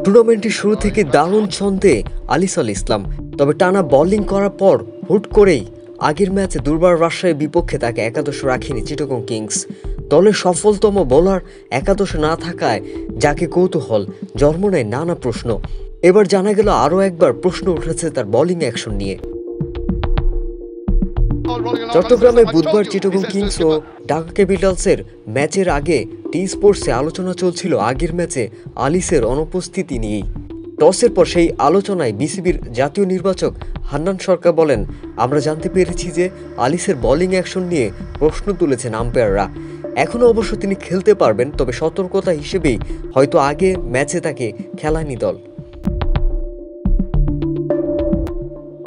টুর্নামেন্টের শুরু থেকে দারুণ ছন্দে আলিস আল ইসলাম, তবে টানা বোলিং করার পর হুট করেই আগের ম্যাচে দুর্বার রাজশাহীর বিপক্ষে তাকে একাদশে রাখেনি চিটাগং কিংস। দলের সফলতম বোলার একাদশে না থাকায় যাকে কৌতূহল, জন্ম নেয় নানা প্রশ্ন। এবার জানা গেল আরও একবার প্রশ্ন উঠেছে তার বোলিং অ্যাকশন নিয়ে। চট্টগ্রামে বুধবার চিটাগং কিংস ও ঢাকা ক্যাপিটালসের ম্যাচের আগে টি স্পোর্টসে আলোচনা চলছিল আগের ম্যাচে আলিসের অনুপস্থিতি নিয়েই। টসের পর সেই আলোচনায় বিসিবির জাতীয় নির্বাচক হান্নান সরকার বলেন, আমরা জানতে পেরেছি যে আলিসের বোলিং অ্যাকশন নিয়ে প্রশ্ন তুলেছেন আম্পায়াররা। এখনও অবশ্য তিনি খেলতে পারবেন, তবে সতর্কতা হিসেবেই হয়তো আগে ম্যাচে তাকে খেলায়নি দল।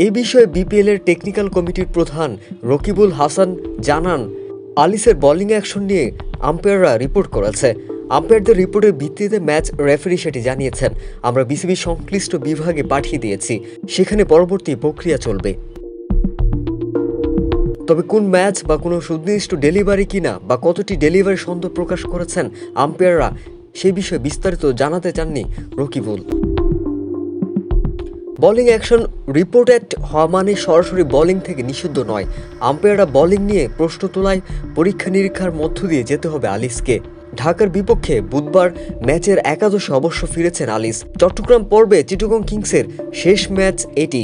এই বিষয়ে বিপিএলের টেকনিক্যাল কমিটির প্রধান রকিবুল হাসান জানান, আলিসের বোলিং অ্যাকশন নিয়ে আম্পায়াররা রিপোর্ট করেছে। আম্পায়ারদের রিপোর্টের ভিত্তিতে ম্যাচ রেফারি সেটি জানিয়েছেন। আমরা বিসিবি সংশ্লিষ্ট বিভাগে পাঠিয়ে দিয়েছি, সেখানে পরবর্তী প্রক্রিয়া চলবে। তবে কোন ম্যাচ বা কোনো সুনির্দিষ্ট ডেলিভারি কিনা বা কতটি ডেলিভারি সন্দেহ প্রকাশ করেছেন আম্পায়াররা, সেই বিষয়ে বিস্তারিত জানাতে চাননি রকিবুল। বোলিং অ্যাকশন রিপোর্টেড হওয়া মানে সরাসরি বোলিং থেকে নিষিদ্ধ নয়। আম্পায়াররা বোলিং নিয়ে প্রশ্ন তোলায় পরীক্ষা নিরীক্ষার মধ্য দিয়ে যেতে হবে আলিসকে। ঢাকার বিপক্ষে বুধবার ম্যাচের একাদশে অবশ্য ফিরেছেন আলিস। চট্টগ্রাম পর্বে চিটাগং কিংসের শেষ ম্যাচ এটি।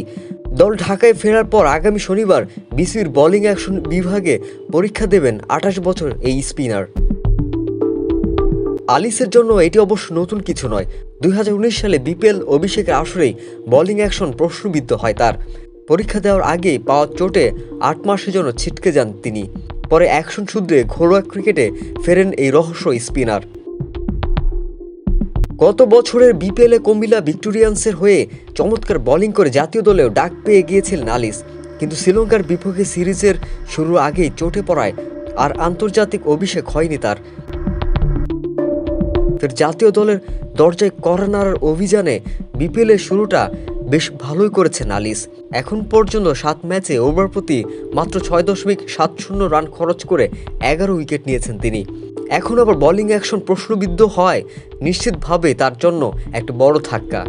দল ঢাকায় ফেরার পর আগামী শনিবার বিসিবির বোলিং অ্যাকশন বিভাগে পরীক্ষা দেবেন 28 বছর এই স্পিনার। আলিসের জন্য এটি অবশ্য নতুন কিছু নয়। 2019 সালে বিপিএল অভিষেকের আসরেই বোলিং অ্যাকশন প্রশ্নবিদ্ধ হয় তার। পরীক্ষা দেওয়ার আগেই পাওয়া চোটে 8 মাসের জন্য ছিটকে যান তিনি। পরে অ্যাকশন সূত্রে ঘরোয়া ক্রিকেটে ফেরেন এই রহস্য স্পিনার। গত বছরের বিপিএলে কুমিল্লা ভিক্টোরিয়ান্সের হয়ে চমৎকার বোলিং করে জাতীয় দলেও ডাক পেয়ে গিয়েছিলেন আলিস, কিন্তু শ্রীলঙ্কার বিপক্ষে সিরিজের শুরুর আগেই চোটে পড়ায় আর আন্তর্জাতিক অভিষেক হয়নি তার। ফের জাতীয় দলের দরজায় কড়া নাড়ার অভিযানে বিপিএলের শুরুটা বেশ ভালোই করেছেন আলিস। এখন পর্যন্ত 7 ম্যাচে ওভার প্রতি মাত্র 6.70 রান খরচ করে 11 উইকেট নিয়েছেন তিনি। এখন আবার বোলিং অ্যাকশন প্রশ্নবিদ্ধ হয় নিশ্চিতভাবে তার জন্য একটা বড় ধাক্কা।